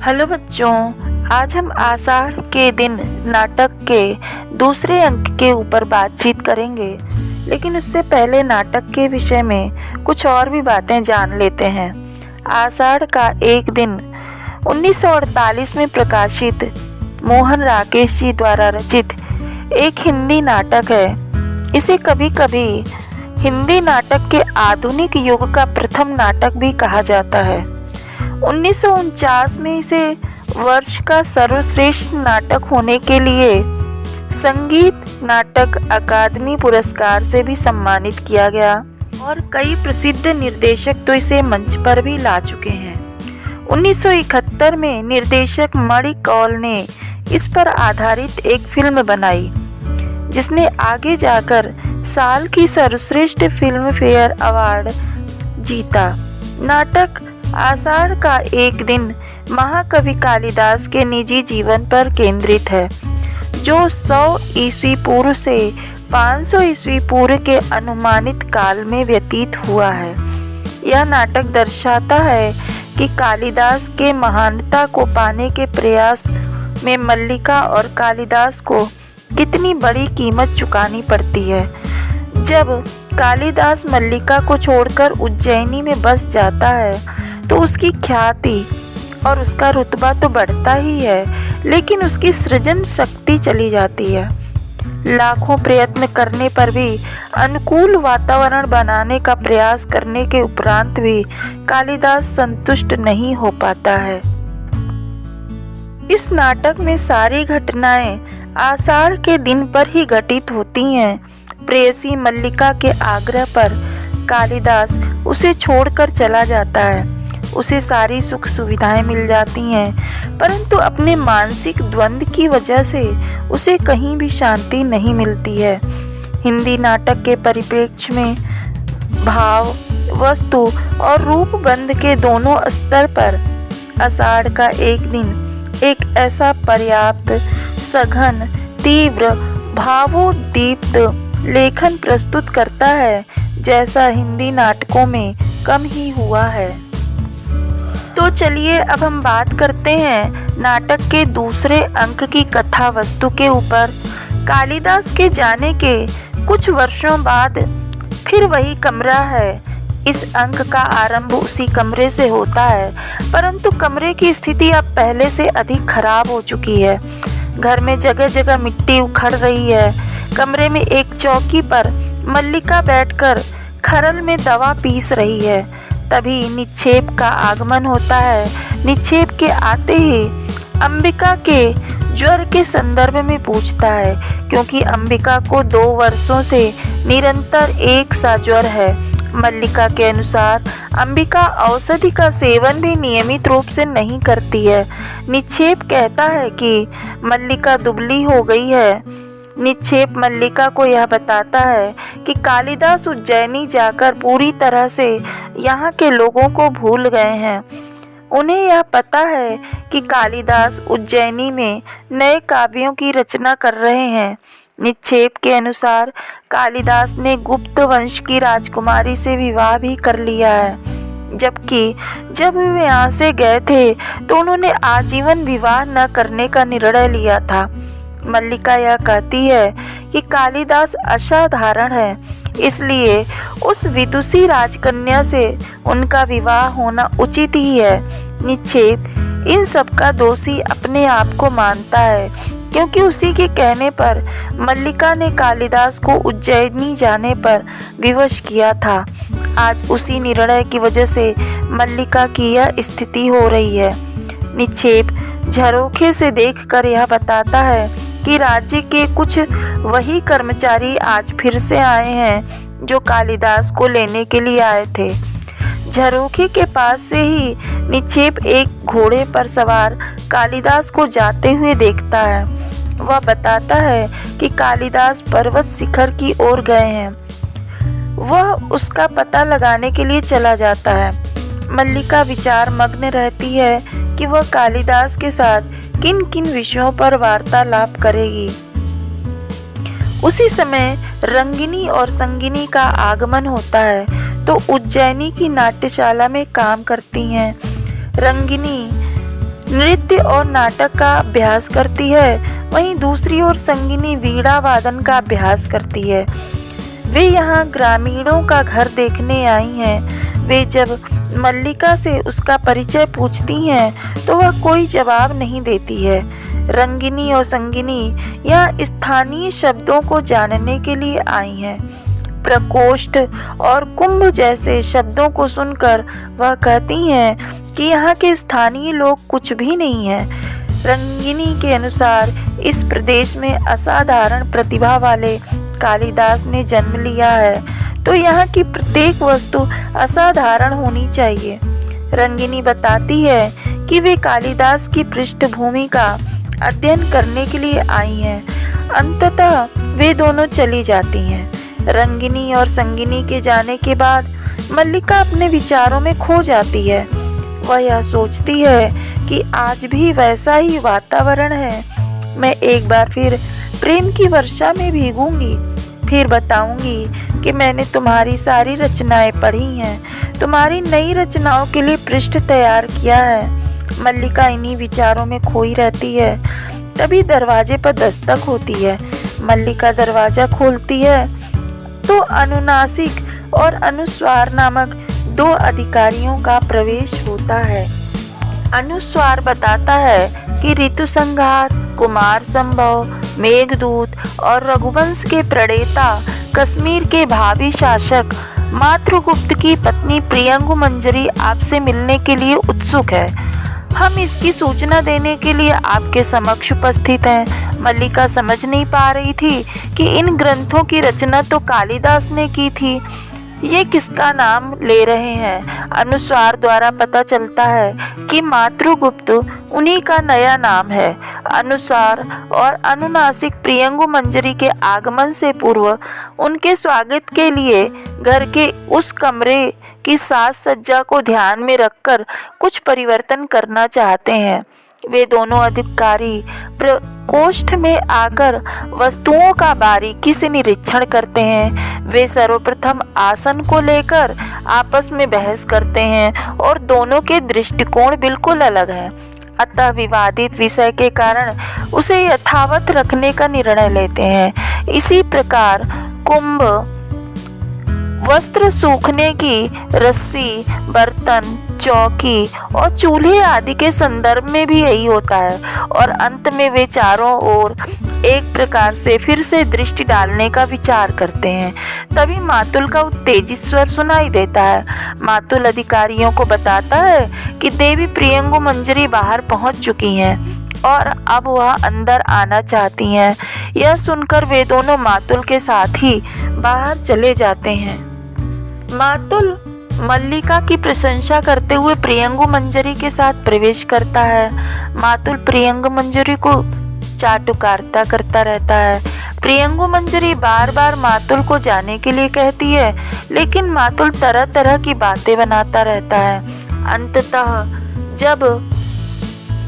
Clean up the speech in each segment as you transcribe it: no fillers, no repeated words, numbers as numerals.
Hello बच्चों, आज हम आषाढ़ के दिन नाटक के दूसरे अंक के ऊपर बातचीत करेंगे। लेकिन उससे पहले नाटक के विषय में कुछ और भी बातें जान लेते हैं। आषाढ़ का एक दिन 1948 में प्रकाशित मोहन राकेश जी द्वारा रचित एक हिंदी नाटक है। इसे कभी कभी हिंदी नाटक के आधुनिक युग का प्रथम नाटक भी कहा जाता है। 1949 में इसे वर्ष का सर्वश्रेष्ठ नाटक होने के लिए संगीत नाटक अकादमी पुरस्कार से भी सम्मानित किया गया और कई प्रसिद्ध निर्देशक तो इसे मंच पर भी ला चुके हैं। 1971 में निर्देशक मणि कौल ने इस पर आधारित एक फिल्म बनाई, जिसने आगे जाकर साल की सर्वश्रेष्ठ फिल्म फेयर अवार्ड जीता। नाटक आषाढ़ का एक दिन महाकवि कालिदास के निजी जीवन पर केंद्रित है, जो 100 ईस्वी पूर्व से 500 ईस्वी पूर्व के अनुमानित काल में व्यतीत हुआ है। यह नाटक दर्शाता है कि कालिदास के महानता को पाने के प्रयास में मल्लिका और कालिदास को कितनी बड़ी कीमत चुकानी पड़ती है। जब कालिदास मल्लिका को छोड़कर उज्जैनी में बस जाता है तो उसकी ख्याति और उसका रुतबा तो बढ़ता ही है, लेकिन उसकी सृजन शक्ति चली जाती है। लाखों प्रयत्न करने पर भी अनुकूल वातावरण बनाने का प्रयास करने के उपरांत भी कालिदास संतुष्ट नहीं हो पाता है। इस नाटक में सारी घटनाएं आषाढ़ के दिन पर ही घटित होती हैं। प्रेयसी मल्लिका के आग्रह पर कालिदास उसे छोड़कर चला जाता है। उसे सारी सुख सुविधाएं मिल जाती हैं, परंतु अपने मानसिक द्वंद्व की वजह से उसे कहीं भी शांति नहीं मिलती है। हिंदी नाटक के परिप्रेक्ष्य में भाव, वस्तु और रूपबंध के दोनों स्तर पर आषाढ़ का एक दिन एक ऐसा पर्याप्त, सघन, तीव्र, भावोद्दीप्त लेखन प्रस्तुत करता है जैसा हिंदी नाटकों में कम ही हुआ है। तो चलिए अब हम बात करते हैं नाटक के दूसरे अंक की कथा वस्तु के ऊपर। कालिदास के जाने के कुछ वर्षों बाद फिर वही कमरा है। इस अंक का आरंभ उसी कमरे से होता है, परंतु कमरे की स्थिति अब पहले से अधिक खराब हो चुकी है। घर में जगह जगह मिट्टी उखड़ रही है। कमरे में एक चौकी पर मल्लिका बैठकर खरल में दवा पीस रही है। तभी निक्षेप का आगमन होता है। निक्षेप के आते ही अंबिका के ज्वर के संदर्भ में पूछता है, क्योंकि अंबिका को 2 वर्षों से निरंतर एक सा ज्वर है। मल्लिका के अनुसार अंबिका औषधि का सेवन भी नियमित रूप से नहीं करती है। निक्षेप कहता है कि मल्लिका दुबली हो गई है। निक्षेप मल्लिका को यह बताता है कि कालिदास उज्जैनी जाकर पूरी तरह से यहाँ के लोगों को भूल गए हैं। उन्हें यह पता है कि कालिदास उज्जैनी में नए काव्यों की रचना कर रहे हैं। निक्षेप के अनुसार कालिदास ने गुप्त वंश की राजकुमारी से विवाह भी कर लिया है, जबकि जब वे यहाँ से गए थे तो उन्होंने आजीवन विवाह न करने का निर्णय लिया था। मल्लिका यह कहती है कि कालिदास असाधारण है, इसलिए उस विदुषी राजकन्या से उनका विवाह होना उचित ही है। निक्षेप इन सब का दोषी अपने आप को मानता है, क्योंकि उसी के कहने पर मल्लिका ने कालिदास को उज्जैनी जाने पर विवश किया था। आज उसी निर्णय की वजह से मल्लिका की यह स्थिति हो रही है। निक्षेप झरोखे से देखकर यह बताता है कि राज्य के कुछ वही कर्मचारी आज फिर से आए हैं जो कालिदास को लेने के लिए आए थे। झरोखे के पास से ही निक्षेप एक घोड़े पर सवार कालिदास को जाते हुए देखता है। वह बताता है कि कालिदास पर्वत शिखर की ओर गए हैं। वह उसका पता लगाने के लिए चला जाता है। मल्लिका विचार मग्न रहती है कि वह कालिदास के साथ किन किन विषयों पर वार्तालाप करेगी। उसी समय रंगिनी और संगिनी का आगमन होता है तो उज्जैनी की नाट्यशाला में काम करती हैं। रंगिनी नृत्य और नाटक का अभ्यास करती है, वहीं दूसरी ओर संगिनी वीणा वादन का अभ्यास करती है। वे यहाँ ग्रामीणों का घर देखने आई हैं। वे जब मल्लिका से उसका परिचय पूछती हैं तो वह कोई जवाब नहीं देती है। रंगिनी और संगिनी यहाँ स्थानीय शब्दों को जानने के लिए आई हैं। प्रकोष्ठ और कुंभ जैसे शब्दों को सुनकर वह कहती हैं कि यहाँ के स्थानीय लोग कुछ भी नहीं हैं। रंगिनी के अनुसार इस प्रदेश में असाधारण प्रतिभा वाले कालिदास ने जन्म लिया है, तो यहाँ की प्रत्येक वस्तु असाधारण होनी चाहिए। रंगिनी बताती है कि वे कालिदास की पृष्ठभूमि का अध्ययन करने के लिए आई हैं। अंततः वे दोनों चली जाती हैं। रंगिनी और संगिनी के जाने के बाद मल्लिका अपने विचारों में खो जाती है। वह यह सोचती है कि आज भी वैसा ही वातावरण है। मैं एक बार फिर प्रेम की वर्षा में भीगूंगी, फिर बताऊंगी कि मैंने तुम्हारी सारी रचनाएं पढ़ी हैं, तुम्हारी नई रचनाओं के लिए पृष्ठ तैयार किया है। मल्लिका इन्हीं विचारों में खोई रहती है। तभी दरवाजे पर दस्तक होती है। मल्लिका दरवाजा खोलती है तो अनुनासिक और अनुस्वार नामक 2 अधिकारियों का प्रवेश होता है। अनुस्वार बताता है कि ऋतुसंहार, कुमार संभव, मेघदूत और रघुवंश के प्रणेता, कश्मीर के भावी शासक मातृगुप्त की पत्नी प्रियंगु मंजरी आपसे मिलने के लिए उत्सुक है। हम इसकी सूचना देने के लिए आपके समक्ष उपस्थित हैं। मल्लिका समझ नहीं पा रही थी कि इन ग्रंथों की रचना तो कालिदास ने की थी, ये किसका नाम ले रहे हैं। अनुस्वार द्वारा पता चलता है कि मातृगुप्त उन्हीं का नया नाम है। अनुस्वार और अनुनासिक प्रियंगु मंजरी के आगमन से पूर्व उनके स्वागत के लिए घर के उस कमरे की साज सज्जा को ध्यान में रखकर कुछ परिवर्तन करना चाहते हैं। वे दोनों अधिकारी प्रकोष्ठ में आकर वस्तुओं का बारीकी से निरीक्षण करते हैं। वे सर्वप्रथम आसन को लेकर आपस में बहस करते हैं और दोनों के दृष्टिकोण बिल्कुल अलग हैं। अतः विवादित विषय के कारण उसे यथावत रखने का निर्णय लेते हैं। इसी प्रकार कुंभ, वस्त्र सूखने की रस्सी, बर्तन, चौकी और चूल्हे आदि के संदर्भ में भी यही होता है। और अंत में वे चारों ओर एक प्रकार से फिर से दृष्टि डालने का विचार करते हैं। तभी मातुल का उत्तेजित स्वर सुनाई देता है। मातुल अधिकारियों को बताता है कि देवी प्रियंगु मंजरी बाहर पहुंच चुकी हैं और अब वह अंदर आना चाहती हैं। यह सुनकर वे दोनों मातुल के साथ ही बाहर चले जाते हैं। मातुल मल्लिका की प्रशंसा करते हुए प्रियंगु मंजरी के साथ प्रवेश करता है। मातुल प्रियंगु मंजरी को चाटुकारिता करता रहता है। प्रियंगु मंजरी बार बार मातुल को जाने के लिए कहती है, लेकिन मातुल तरह तरह की बातें बनाता रहता है। अंततः जब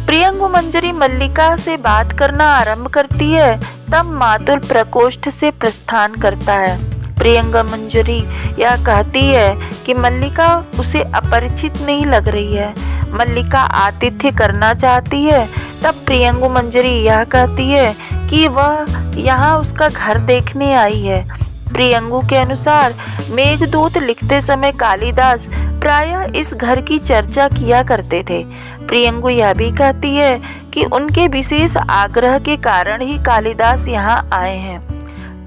प्रियंगु मंजरी मल्लिका से बात करना आरंभ करती है, तब मातुल प्रकोष्ठ से प्रस्थान करता है। प्रियंगु मंजरी यह कहती है कि मल्लिका उसे अपरिचित नहीं लग रही है। मल्लिका आतिथ्य करना चाहती है। तब प्रियंगु मंजरी यह कहती है कि वह यहाँ उसका घर देखने आई है। प्रियंगु के अनुसार मेघदूत लिखते समय कालिदास प्रायः इस घर की चर्चा किया करते थे। प्रियंगु यह भी कहती है कि उनके विशेष आग्रह के कारण ही कालिदास यहाँ आए हैं।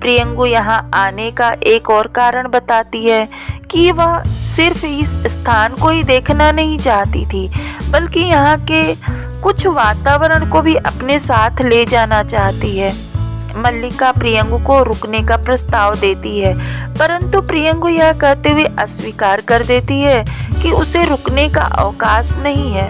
प्रियंगु यहाँ आने का एक और कारण बताती है कि वह सिर्फ इस स्थान को ही देखना नहीं चाहती थी, बल्कि यहाँ के कुछ वातावरण को भी अपने साथ ले जाना चाहती है। मल्लिका प्रियंगु को रुकने का प्रस्ताव देती है, परंतु प्रियंगु यह कहते हुए अस्वीकार कर देती है कि उसे रुकने का अवकाश नहीं है।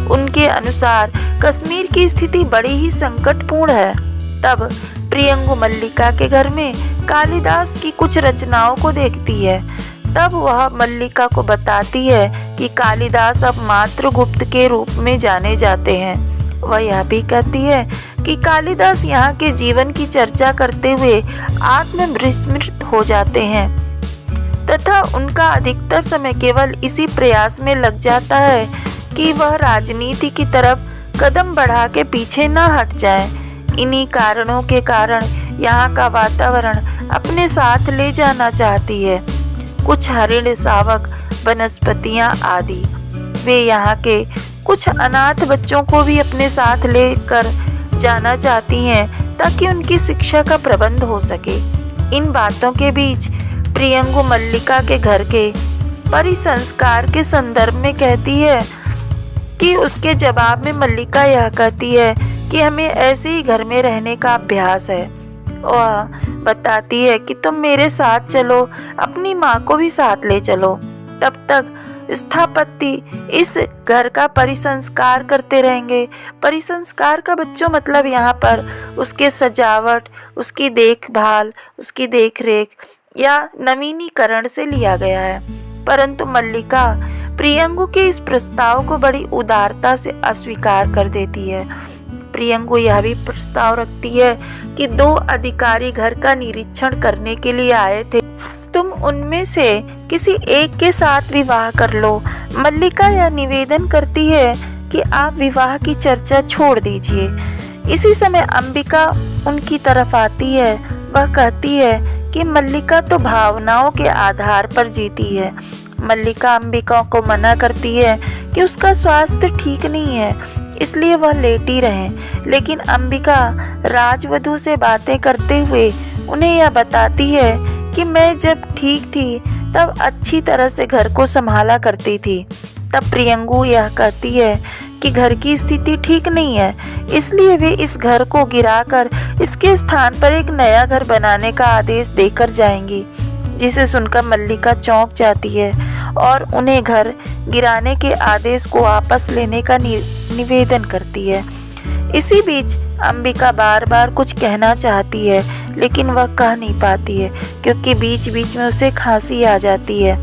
उनके अनुसार कश्मीर की स्थिति बड़ी ही संकटपूर्ण है। तब प्रियंगु मल्लिका के घर में कालिदास की कुछ रचनाओं को देखती है। तब वह मल्लिका को बताती है कि कालिदास अब मातृगुप्त के रूप में जाने जाते हैं। वह यह भी कहती है कि कालिदास यहाँ के जीवन की चर्चा करते हुए आत्मविस्मृत हो जाते हैं तथा उनका अधिकतर समय केवल इसी प्रयास में लग जाता है कि वह राजनीति की तरफ कदम बढ़ा के पीछे ना हट जाएं। इन्हीं कारणों के कारण यहाँ का वातावरण अपने साथ ले जाना चाहती है, कुछ हरिण शावक वनस्पतियाँ आदि। वे यहाँ के कुछ अनाथ बच्चों को भी अपने साथ लेकर जाना चाहती हैं ताकि उनकी शिक्षा का प्रबंध हो सके। इन बातों के बीच प्रियंगु मल्लिका के घर के परिसंस्कार के संदर्भ में कहती है कि उसके जवाब में मल्लिका यह कहती है कि हमें ऐसे ही घर में रहने का अभ्यास है। वह बताती है कि तुम मेरे साथ चलो, अपनी माँ को भी साथ ले चलो। तब तक स्थापत्य इस घर का परिसंस्कार करते रहेंगे। परिसंस्कार का बच्चों मतलब यहाँ पर उसके सजावट, उसकी देखभाल, उसकी देखरेख या नवीनीकरण से लिया गया है। परंतु मल्लिका प्रियंगु के इस प्रस्ताव को बड़ी उदारता से अस्वीकार कर देती है। प्रियंगु यह भी प्रस्ताव रखती है कि 2 अधिकारी घर का निरीक्षण करने के लिए आए थे, तुम उनमें से किसी एक के साथ विवाह कर लो। मल्लिका यह निवेदन करती है कि आप विवाह की चर्चा छोड़ दीजिए। इसी समय अंबिका उनकी तरफ आती है। वह कहती है कि मल्लिका तो भावनाओं के आधार पर जीती है। मल्लिका अंबिका को मना करती है कि उसका स्वास्थ्य ठीक नहीं है, इसलिए वह लेटी रहे। लेकिन अंबिका राजवधू से बातें करते हुए उन्हें यह बताती है कि मैं जब ठीक थी तब अच्छी तरह से घर को संभाला करती थी। तब प्रियंगु यह कहती है कि घर की स्थिति ठीक नहीं है, इसलिए वे इस घर को गिराकर इसके स्थान पर एक नया घर बनाने का आदेश देकर जाएंगी। जिसे सुनकर मल्लिका चौंक जाती है और उन्हें घर गिराने के आदेश को वापस लेने का निवेदन करती है। इसी बीच अंबिका बार बार कुछ कहना चाहती है, लेकिन वह कह नहीं पाती है क्योंकि बीच बीच में उसे खांसी आ जाती है।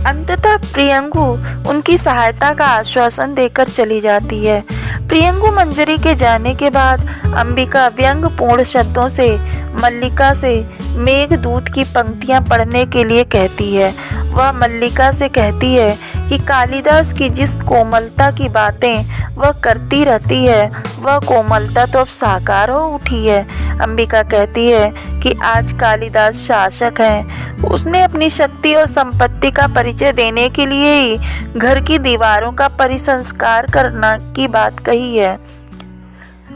अंततः प्रियंगु उनकी सहायता का आश्वासन देकर चली जाती है। प्रियंगु मंजरी के जाने के बाद अंबिका व्यंग्यपूर्ण शब्दों से मल्लिका से मेघदूत की पंक्तियां पढ़ने के लिए कहती है। वह मल्लिका से कहती है कि कालिदास की जिस कोमलता की बातें वह करती रहती है, वह कोमलता तो अब साकार हो उठी है। अंबिका कहती है कि आज कालिदास शासक हैं। उसने अपनी शक्ति और संपत्ति का परिचय देने के लिए ही घर की दीवारों का परिसंस्कार करना की बात कही है।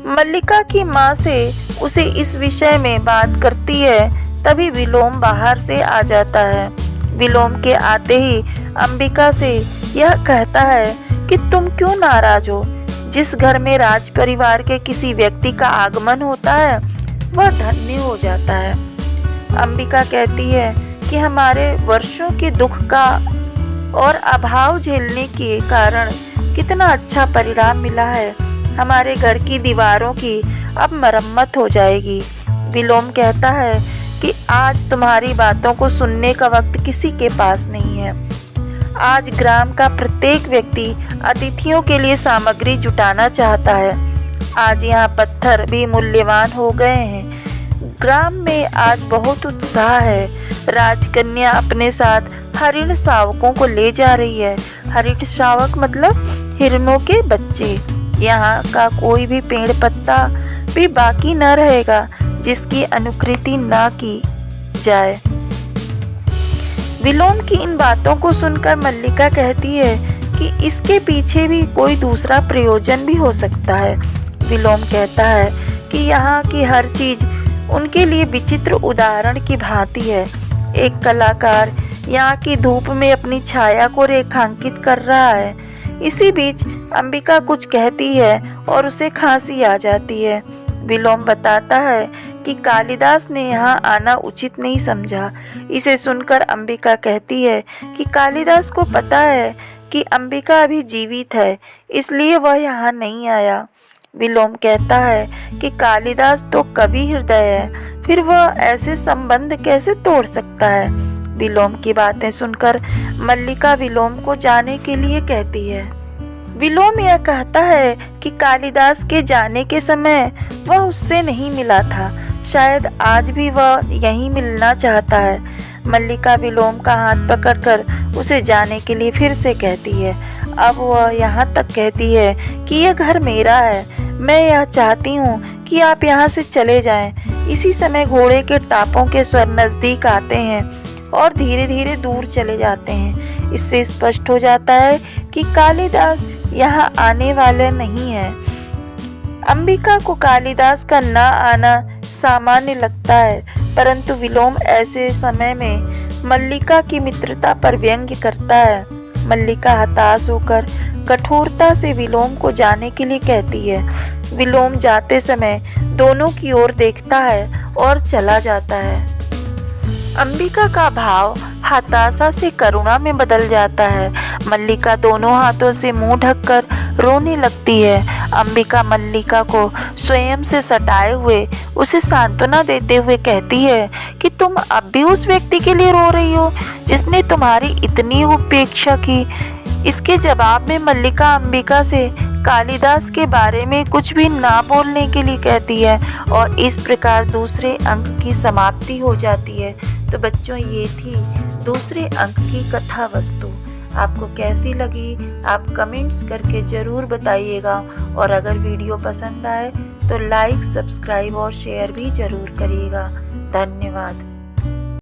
मल्लिका की माँ से उसे इस विषय में बात करती है, तभी विलोम बाहर से आ जाता है। विलोम के आते ही अंबिका से यह कहता है कि तुम क्यों नाराज हो। जिस घर में राज परिवार के किसी व्यक्ति का आगमन होता है वह धन्य हो जाता है। अंबिका कहती है कि हमारे वर्षों के दुख का और अभाव झेलने के कारण कितना अच्छा परिणाम मिला है। हमारे घर की दीवारों की अब मरम्मत हो जाएगी। विलोम कहता है कि आज तुम्हारी बातों को सुनने का वक्त किसी के पास नहीं है। आज ग्राम का प्रत्येक व्यक्ति अतिथियों के लिए सामग्री जुटाना चाहता है। आज यहाँ पत्थर भी मूल्यवान हो गए हैं। ग्राम में आज बहुत उत्साह है। राजकन्या अपने साथ हरिण शावकों को ले जा रही है। हरिण शावक मतलब हिरणों के बच्चे। यहाँ का कोई भी पेड़ पत्ता भी बाकी न रहेगा जिसकी अनुकृति ना की जाए। विलोम की इन बातों को सुनकर मल्लिका कहती है कि इसके पीछे भी कोई दूसरा प्रयोजन भी हो सकता है। विलोम कहता है कि यहाँ की हर चीज उनके लिए विचित्र उदाहरण की भांति है। एक कलाकार यहाँ की धूप में अपनी छाया को रेखांकित कर रहा है। इसी बीच अंबिका कुछ कहती है और उसे खांसी आ जाती है। विलोम बताता है कि कालिदास ने यहाँ आना उचित नहीं समझा। इसे सुनकर अंबिका कहती है कि कालिदास को पता है कि अंबिका अभी जीवित है, इसलिए वह यहाँ नहीं आया। विलोम कहता है कि कालिदास तो कवि हृदय है, फिर वह ऐसे संबंध कैसे तोड़ सकता है। विलोम की बातें सुनकर मल्लिका विलोम को जाने के लिए कहती है। विलोम यह कहता है कि कालिदास के जाने के समय वह उससे नहीं मिला था। शायद आज भी वह यहीं मिलना चाहता है। मल्लिका विलोम का हाथ पकड़कर उसे जाने के लिए फिर से कहती है। अब वह यहाँ तक कहती है कि यह घर मेरा है, मैं यह चाहती हूँ कि आप यहाँ से चले जाएं। इसी समय घोड़े के टापों के स्वर नज़दीक आते हैं और धीरे धीरे दूर चले जाते हैं। इससे स्पष्ट हो जाता है कि कालिदास यहाँ आने वाले नहीं है। अंबिका को कालिदास का न आना सामान्य लगता है, परंतु विलोम ऐसे समय में मल्लिका की मित्रता पर व्यंग्य करता है। मल्लिका हताश होकर कठोरता से विलोम को जाने के लिए कहती है। विलोम जाते समय दोनों की ओर देखता है और चला जाता है। अंबिका का भाव हताशा से करुणा में बदल जाता है। मल्लिका दोनों हाथों से मुंह ढककर रोने लगती है। अंबिका मल्लिका को स्वयं से सटाए हुए उसे सांत्वना देते हुए कहती है कि तुम अब भी उस व्यक्ति के लिए रो रही हो जिसने तुम्हारी इतनी उपेक्षा की। इसके जवाब में मल्लिका अंबिका से कालिदास के बारे में कुछ भी ना बोलने के लिए कहती है और इस प्रकार दूसरे अंक की समाप्ति हो जाती है। तो बच्चों, ये थी दूसरे अंक की कथा वस्तु। आपको कैसी लगी आप कमेंट्स करके ज़रूर बताइएगा, और अगर वीडियो पसंद आए तो लाइक, सब्सक्राइब और शेयर भी ज़रूर करिएगा। धन्यवाद।